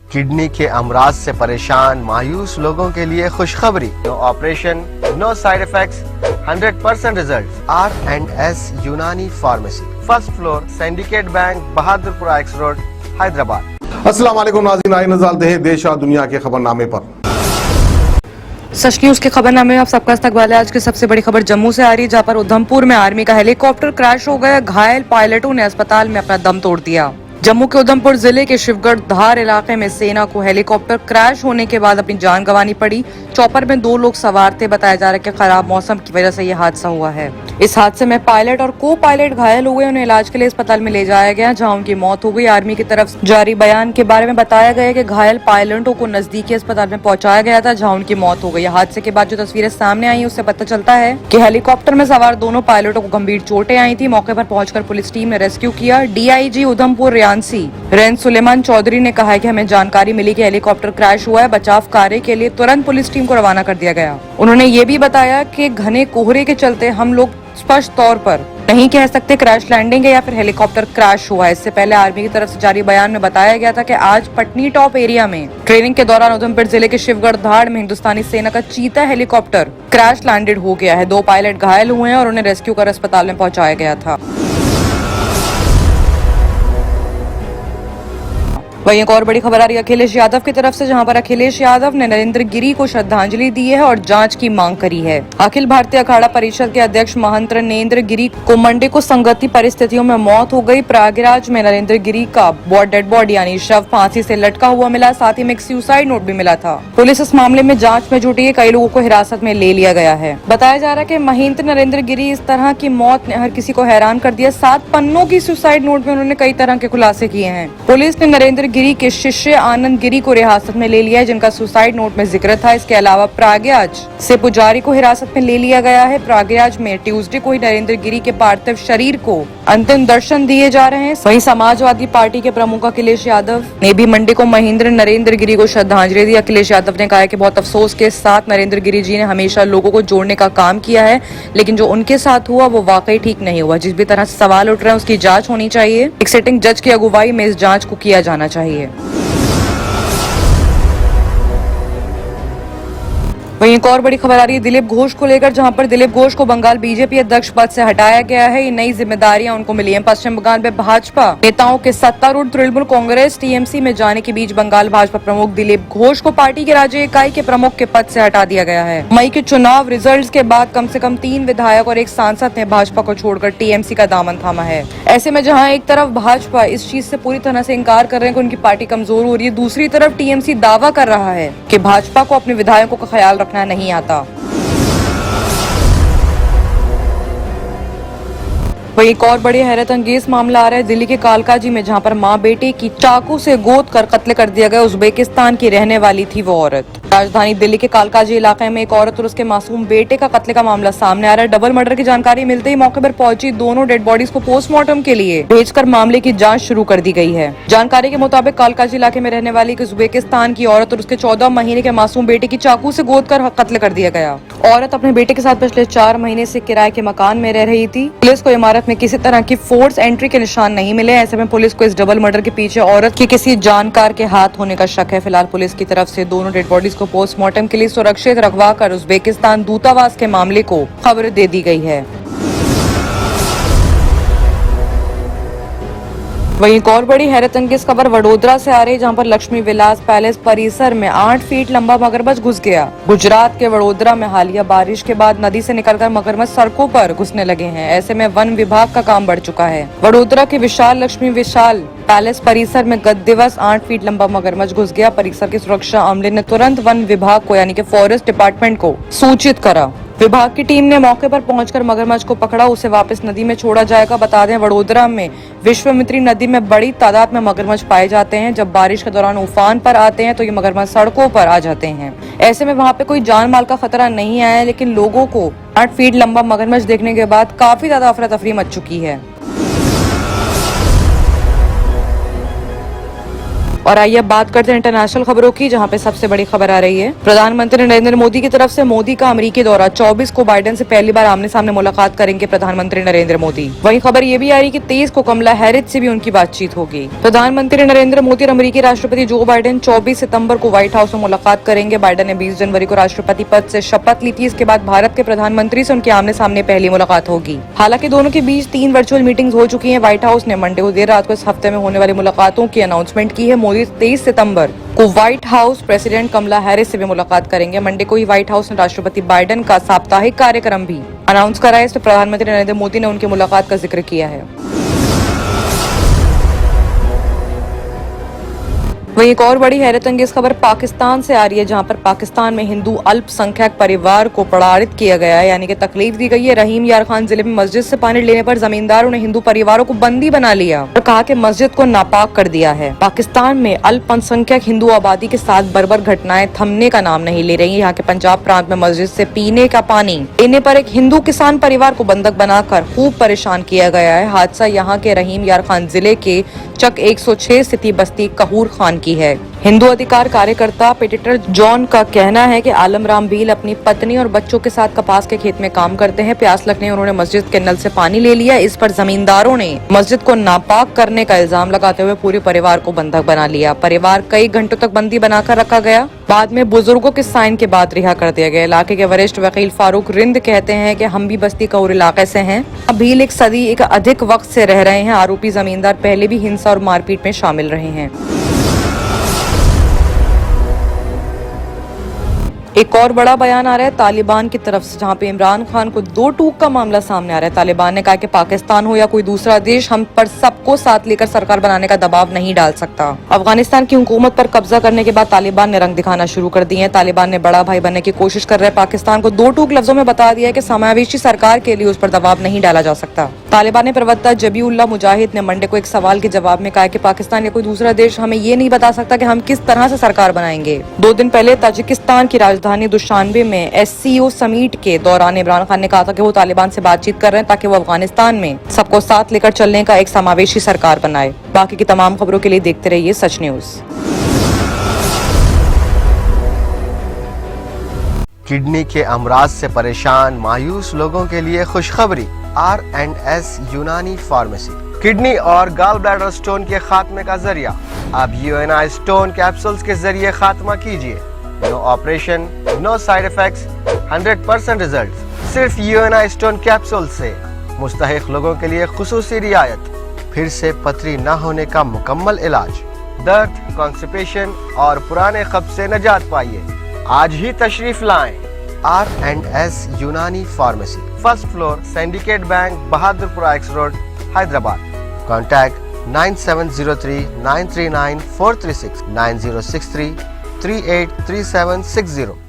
Kidney के अमराज से परेशान मायूस लोगों के लिए खुशखबरी। No operation, no side effects, 100% result. R&S Unani pharmacy, first floor, syndicate bank, Bahadurpura X road, Hyderabad. अस्सलाम वालेकुम नाज़रीन, आइए नज़र डालते हैं देश और दुनिया के खबरनामे पर। सच न्यूज के खबरनामे में आप सबका इस्तकबाल है। आज की सबसे बड़ी खबर जम्मू से आ रही है, जहां पर उधमपुर में आर्मी का हेलीकॉप्टर क्रैश हो गया। घायल पायलटों ने अस्पताल में अपना दम तोड़ दिया। जम्मू के उधमपुर जिले के शिवगढ़ धार इलाके में सेना को हेलीकॉप्टर क्रैश होने के बाद अपनी जान गंवानी पड़ी। चॉपर में 2 लोग सवार थे। बताया जा रहा है कि खराब मौसम की वजह से यह हादसा हुआ है। इस हादसे में पायलट और को पायलट घायल हुए। उन्हें इलाज के लिए अस्पताल में ले जाया गया, जहां उनकी मौत हो गई। आर्मी की तरफ से जारी बयान के बारे में बताया गया कि घायल पायलटों को नजदीकी अस्पताल में पहुंचाया गया था, जहां उनकी मौत हो गई। हादसे के बाद जो तस्वीरें सामने आई उससे पता चलता है कि हेलीकॉप्टर में सवार दोनों पायलटों को गंभीर चोटें आई थी। मौके पर पहुंचकर पुलिस टीम ने रेस्क्यू किया। DIG उधमपुर रियांसी सुलेमान चौधरी ने कहा है कि हमें जानकारी मिली कि हेलीकॉप्टर क्रैश हुआ है। बचाव कार्य के लिए तुरंत पुलिस टीम को रवाना कर दिया गया। उन्होंने ये भी बताया कि घने कोहरे के चलते हम लोग स्पष्ट तौर पर नहीं कह सकते क्रैश लैंडिंग है या फिर हेलीकॉप्टर क्रैश हुआ है। इससे पहले आर्मी की तरफ से जारी बयान में बताया गया था कि आज पटनी टॉप एरिया में ट्रेनिंग के दौरान उधमपुर जिले के शिवगढ़ धाड़ में हिंदुस्तानी सेना का चीता हेलीकॉप्टर क्रैश लैंडेड हो गया है। 2 पायलट घायल हुए हैं और उन्हें रेस्क्यू कर अस्पताल में पहुंचाया गया था। वहीं एक और बड़ी खबर आ रही है अखिलेश यादव की तरफ से, जहां पर अखिलेश यादव ने नरेंद्र गिरी को श्रद्धांजलि दी है और जांच की मांग करी है। अखिल भारतीय अखाड़ा परिषद के अध्यक्ष महंत नरेंद्र गिरी को मंडे को संगति परिस्थितियों में मौत हो गई। प्रयागराज में नरेंद्र गिरी का डेड बॉडी यानी शव फांसी से लटका हुआ मिला। साथ ही में एक सुसाइड नोट भी मिला था। पुलिस इस मामले में जाँच में जुटी है। कई लोगों को हिरासत में ले लिया गया है। बताया जा रहा है कि महंत नरेंद्र गिरी इस तरह की मौत ने हर किसी को हैरान कर दिया। 7 पन्नों की सुसाइड नोट में उन्होंने कई तरह के खुलासे किए हैं। पुलिस ने नरेंद्र गिरी के शिष्य आनंद गिरी को हिरासत में ले लिया है, जिनका सुसाइड नोट में जिक्र था। इसके अलावा प्रयागराज से पुजारी को हिरासत में ले लिया गया है। प्रयागराज में ट्यूसडे को ही नरेंद्र गिरी के पार्थिव शरीर को अंतिम दर्शन दिए जा रहे हैं। वहीं समाजवादी पार्टी के प्रमुख अखिलेश यादव ने भी मंडे को महेंद्र नरेंद्र गिरी को श्रद्धांजलि दी। अखिलेश यादव ने कहा कि बहुत अफसोस के साथ नरेंद्र गिरी जी ने हमेशा लोगों को जोड़ने का काम किया है, लेकिन जो उनके साथ हुआ वो वाकई ठीक नहीं हुआ। जिस भी तरह से सवाल उठ रहे हैं उसकी जांच होनी चाहिए। एक सिटिंग जज की अगुवाई में इस जांच को किया जाना चाहिए। वहीं एक और बड़ी खबर आ रही है दिलीप घोष को लेकर, जहां पर दिलीप घोष को बंगाल बीजेपी अध्यक्ष पद से हटाया गया है। ये नई जिम्मेदारियां उनको मिली हैं। पश्चिम बंगाल में भाजपा नेताओं के सत्तारूढ़ तृणमूल कांग्रेस TMC में जाने के बीच बंगाल भाजपा प्रमुख दिलीप घोष को पार्टी के राज्य इकाई के प्रमुख के पद से हटा दिया गया है। मई के चुनाव रिजल्ट के बाद कम से कम 3 विधायक और एक सांसद ने भाजपा को छोड़कर TMC का दामन थामा है। ऐसे में जहाँ एक तरफ भाजपा इस चीज से पूरी तरह से इनकार कर रहे हैं कि उनकी पार्टी कमजोर हो रही है, दूसरी तरफ TMC दावा कर रहा है कि भाजपा को अपने विधायकों का ख्याल रखना नहीं आता। वही एक और बड़ी हैरत अंगेज मामला आ रहा है दिल्ली के कालकाजी में, जहां पर मां बेटे की चाकू से गोद कर कत्ल कर दिया गया। उज्बेकिस्तान की रहने वाली थी वो औरत। राजधानी दिल्ली के कालकाजी इलाके में एक औरत और उसके मासूम बेटे का कत्ले का मामला सामने आ रहा है। डबल मर्डर की जानकारी मिलते ही मौके पर पहुंची दोनों डेड बॉडीज को पोस्टमार्टम के लिए भेजकर मामले की जांच शुरू कर दी गई है। जानकारी के मुताबिक कालकाजी इलाके में रहने वाली उज्बेकिस्तान की औरत और उसके 14 महीने के मासूम बेटे की चाकू से गोद कर कत्ल कर दिया गया। औरत अपने बेटे के साथ पिछले 4 महीने से किराए के मकान में रह रही थी। पुलिस को इमारत में किसी तरह की फोर्स एंट्री के निशान नहीं मिले। ऐसे में पुलिस को इस डबल मर्डर के पीछे औरत के किसी जानकार के हाथ होने का शक है। फिलहाल पुलिस की तरफ से दोनों डेड बॉडीज को पोस्टमार्टम के लिए सुरक्षित रखवाकर उज्बेकिस्तान दूतावास के मामले को खबर दे दी गई है। वहीं एक और बड़ी हैरत अंगेज खबर वडोदरा से आ रही है, जहां पर लक्ष्मी विलास पैलेस परिसर में 8 फीट लंबा मगरमच्छ घुस गया। गुजरात के वडोदरा में हालिया बारिश के बाद नदी से निकलकर मगरमच्छ सड़कों पर घुसने लगे हैं। ऐसे में वन विभाग का काम बढ़ चुका है। वडोदरा के विशाल लक्ष्मी विशाल पैलेस परिसर में गत दिवस 8 फीट लंबा मगरमच्छ घुस गया। परिसर की सुरक्षा अमले ने तुरंत वन विभाग को यानी कि फॉरेस्ट डिपार्टमेंट को सूचित करा। विभाग की टीम ने मौके पर पहुंचकर मगरमच्छ को पकड़ा। उसे वापस नदी में छोड़ा जाएगा। बता दें वडोदरा में विश्वामित्री नदी में बड़ी तादाद में मगरमच्छ पाए जाते हैं। जब बारिश के दौरान उफान पर आते हैं तो ये मगरमच्छ सड़कों पर आ जाते हैं। ऐसे में वहाँ पे कोई जान माल का खतरा नहीं आया, लेकिन लोगों को 8 फीट लंबा मगरमच्छ देखने के बाद काफी ज्यादा अफरा तफरी मच चुकी है। और आइए अब बात करते हैं इंटरनेशनल खबरों की, जहां पे सबसे बड़ी खबर आ रही है प्रधानमंत्री नरेंद्र मोदी की तरफ से मोदी का अमेरिकी दौरा। 24 को बाइडेन से पहली बार आमने सामने मुलाकात करेंगे प्रधानमंत्री नरेंद्र मोदी। वहीं खबर ये भी आ रही कि 23 को कमला हैरिस से भी उनकी बातचीत होगी। प्रधानमंत्री नरेंद्र मोदी और अमेरिकी राष्ट्रपति जो बाइडेन 24 सितंबर को व्हाइट हाउस में मुलाकात करेंगे। बाइडेन ने 20 जनवरी को राष्ट्रपति पद से शपथ ली थी। इसके बाद भारत के प्रधानमंत्री से उनकी आमने सामने पहली मुलाकात होगी। हालांकि दोनों के बीच 3 वर्चुअल मीटिंग्स हो चुकी हैं। व्हाइट हाउस ने मंडे को देर रात को इस हफ्ते में होने वाली मुलाकातों की अनाउंसमेंट की है। मोदी 23 सितंबर को White House president Kamala Harris से भी मुलाकात करेंगे। मंडे को ही व्हाइट हाउस ने राष्ट्रपति बाइडेन का साप्ताहिक कार्यक्रम भी अनाउंस करा है। इसमें प्रधानमंत्री नरेंद्र मोदी ने उनकी मुलाकात का जिक्र किया है। वहीं एक और बड़ी हैरत अंगेज खबर पाकिस्तान से आ रही है, जहां पर पाकिस्तान में हिंदू अल्पसंख्यक परिवार को प्रताड़ित किया गया है, यानी कि तकलीफ दी गई है। रहीम यार खान जिले में मस्जिद से पानी लेने पर जमींदारों ने हिंदू परिवारों को बंदी बना लिया और कहा कि मस्जिद को नापाक कर दिया है। पाकिस्तान में अल्पसंख्यक हिंदू आबादी के साथ बर्बर घटनाएं थमने का नाम नहीं ले रही। यहाँ के पंजाब प्रांत में मस्जिद से पीने का पानी लेने पर एक हिंदू किसान परिवार को बंधक बनाकर खूब परेशान किया गया है। हादसा यहाँ के रहीम यार खान जिले के चक 106 स्थिति बस्ती कहूर खान की है। हिंदू अधिकार कार्यकर्ता पेटिटर जॉन का कहना है कि आलम राम भील अपनी पत्नी और बच्चों के साथ कपास के खेत में काम करते हैं। प्यास लगने उन्होंने मस्जिद के नल से पानी ले लिया। इस पर जमींदारों ने मस्जिद को नापाक करने का इल्जाम लगाते हुए पूरे परिवार को बंधक बना लिया। परिवार कई घंटों तक बंदी बनाकर रखा गया। बाद में बुजुर्गों के साइन के बाद रिहा कर दिया गया। इलाके के वरिष्ठ वकील फारूक रिंद कहते हैं कि हम भी बस्ती कहूर इलाके से हैं। भील एक सदी एक अधिक वक्त से रह रहे हैं। आरोपी जमींदार पहले भी हिंसा और मारपीट में शामिल रहे हैं। एक और बड़ा बयान आ रहा है तालिबान की तरफ से, जहां पे इमरान खान को 2 टूक का मामला सामने आ रहा है। तालिबान ने कहा कि पाकिस्तान हो या कोई दूसरा देश, हम पर सबको साथ लेकर सरकार बनाने का दबाव नहीं डाल सकता। अफगानिस्तान की हुकूमत पर कब्जा करने के बाद तालिबान ने रंग दिखाना शुरू कर दिए हैं। तालिबान ने बड़ा भाई बनने की कोशिश कर रहे पाकिस्तान को 2 टूक लफ्जों में बता दिया है कि समावेशी सरकार के लिए उस पर दबाव नहीं डाला जा सकता। तालिबान ने प्रवक्ता जबीउल्लाह मुजाहिद ने मंडे को एक सवाल के जवाब में कहा कि पाकिस्तान या कोई दूसरा देश हमें ये नहीं बता सकता कि हम किस तरह से सरकार बनाएंगे। 2 दिन पहले ताजिकिस्तान की राजधानी दुशानबे में SCO समिट के दौरान इमरान खान ने कहा था कि वो तालिबान से बातचीत कर रहे हैं ताकि वो अफगानिस्तान में सबको साथ लेकर चलने का एक समावेशी सरकार बनाए। बाकी की तमाम खबरों के लिए देखते रहिए सच न्यूज। किडनी के अमराज से परेशान मायूस लोगों के लिए खुशखबरी। R&S यूनानी फार्मेसी किडनी और गॉल ब्लैडर स्टोन के खात्मे का जरिया। अब UNI स्टोन कैप्सूल्स के जरिए खात्मा कीजिए। No operation, no side effects, 100% result. सिर्फ UNI स्टोन कैप्सूल से मुस्तहिक लोगों के लिए खुसूसी रियायत। फिर से पथरी न होने का मुकम्मल इलाज। दर्द, कॉन्स्टिपेशन और पुराने कब्ज से निजात पाइए। आज ही तशरीफ लाएं। R&S Unani pharmacy, first floor, syndicate bank, Bahadurpura X road, Hyderabad. Contact 9703 939 436 9063 383760।